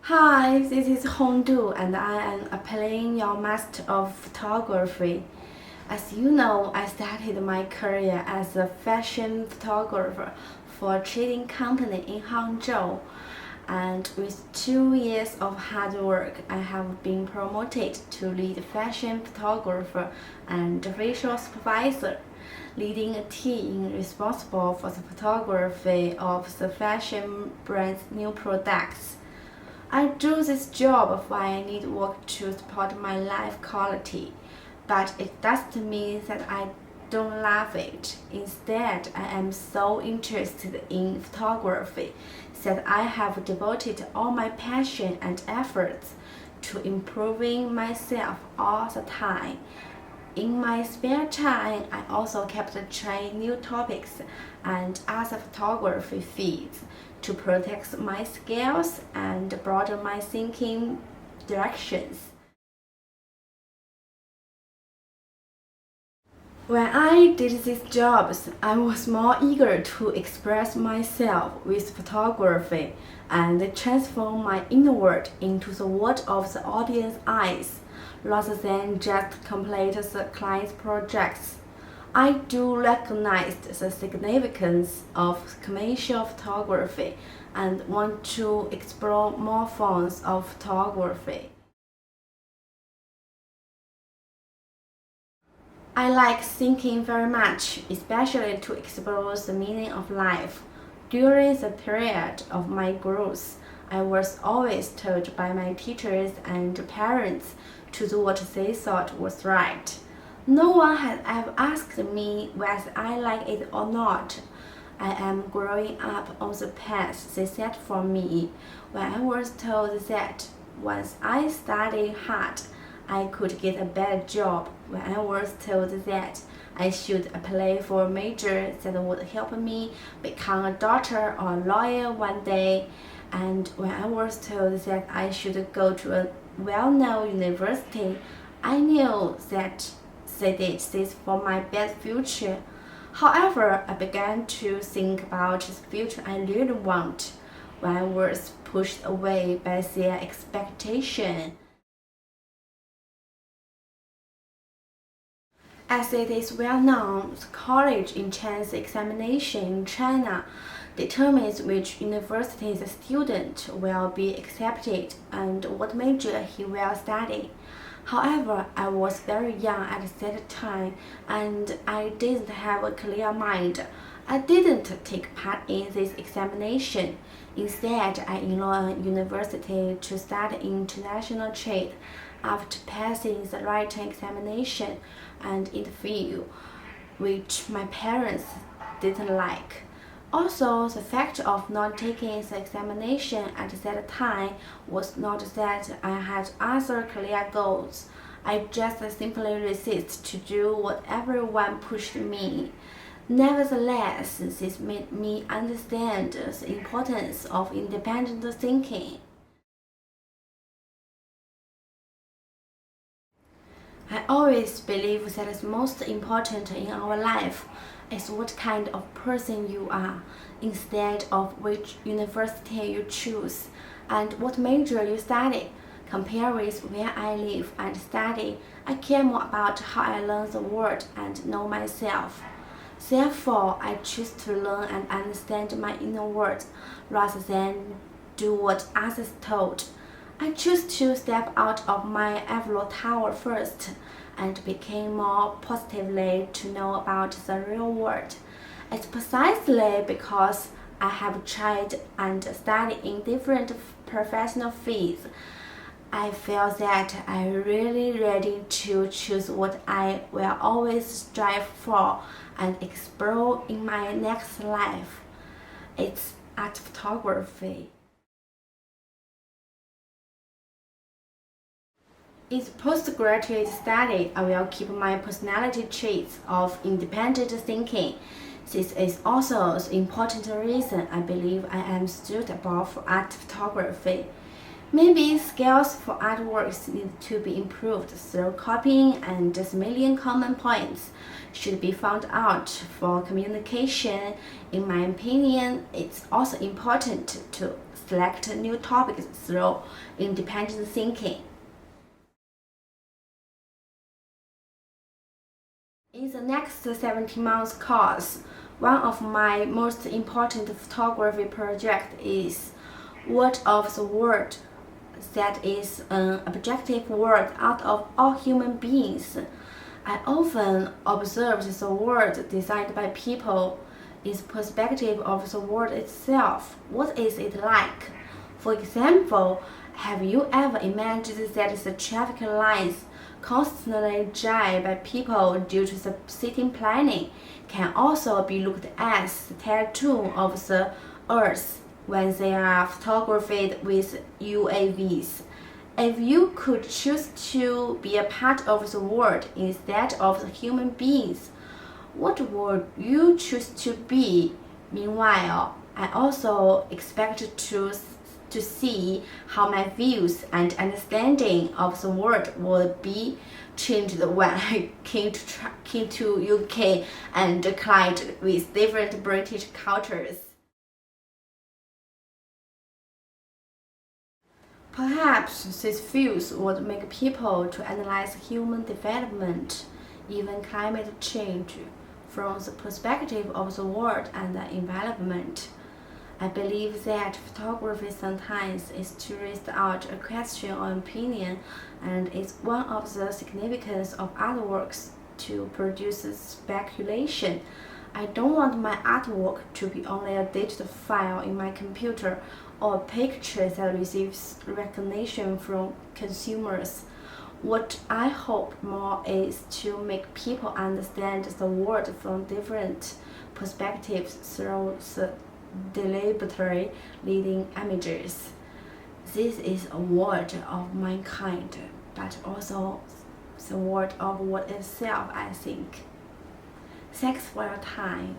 Hi, this is Hong and I am applying your Master of Photography. As you know, I started my career as a fashion photographer for a trading company in Hangzhou. And with 2 years of hard work, I have been promoted to lead fashion photographer and visual supervisor, leading a team responsible for the photography of the fashion brand's new products. I do this job while I need work to support my life quality, but it doesn't mean that I don't love it. Instead, I am so interested in photography that I have devoted all my passion and efforts to improving myself all the time. In my spare time, I also kept trying new topics and other photography feeds to protect my skills and broaden my thinking directions. When I did these jobs, I was more eager to express myself with photography and transform my inner world into the world of the audience's eyes, rather than just complete the client's projects. I do recognize the significance of commercial photography and want to explore more forms of photography. I like thinking very much, especially to explore the meaning of life. During the period of my growth, I was always told by my teachers and parents to do what they thought was right. No one had ever asked me whether I like it or not. I am growing up on the path they set for me when I was told that once I studied hard, I could get a better job, when I was told that I should apply for a major that would help me become a doctor or a lawyer one day, and when I was told that I should go to a well-known university, I knew that they did this for my best future. However, I began to think about the future I really want when I was pushed away by their expectation. As it is well known, the college entrance examination in China determines which university the student will be accepted and what major he will study. However, I was very young at that time and I didn't have a clear mind. I didn't take part in this examination. Instead, I enrolled in university to study international trade after passing the written examination and interview, which my parents didn't like. Also, the fact of not taking the examination at that time was not that I had other clear goals. I just simply resisted to do what everyone pushed me. Nevertheless, this made me understand the importance of independent thinking. I always believe that the most important in our life is what kind of person you are, instead of which university you choose and what major you study. Compared with where I live and study, I care more about how I learn the world and know myself. Therefore, I choose to learn and understand my inner world rather than do what others told. I choose to step out of my Eiffel Tower first and became more positively to know about the real world. It's precisely because I have tried and studied in different professional fields. I feel that I'm really ready to choose what I will always strive for and explore in my next life. It's art photography. In postgraduate study, I will keep my personality traits of independent thinking. This is also the important reason I believe I am suitable for art photography. Maybe skills for artworks need to be improved through copying, and just million common points should be found out for communication. In my opinion, it's also important to select new topics through independent thinking. In the next 17 months course, one of my most important photography projects is word of the world. That is an objective word out of all human beings. I often observe the world designed by people in the perspective of the world itself. What is it like? For example, have you ever imagined that the traffic lights constantly jammed by people due to the city planning can also be looked at as the tattoo of the earth when they are photographed with UAVs? If you could choose to be a part of the world instead of the human beings, what would you choose to be? Meanwhile, I also expect to see how my views and understanding of the world would be changed when I came to UK and collided with different British cultures. Perhaps these views would make people to analyze human development, even climate change, from the perspective of the world and the environment. I believe that photography sometimes is to raise out a question or opinion, and it's one of the significance of artworks to produce speculation. I don't want my artwork to be only a digital file in my computer or a picture that receives recognition from consumers. What I hope more is to make people understand the world from different perspectives through the deliberately leading images. This is a word of mankind, but also the word of what itself, I think. Thanks for your time.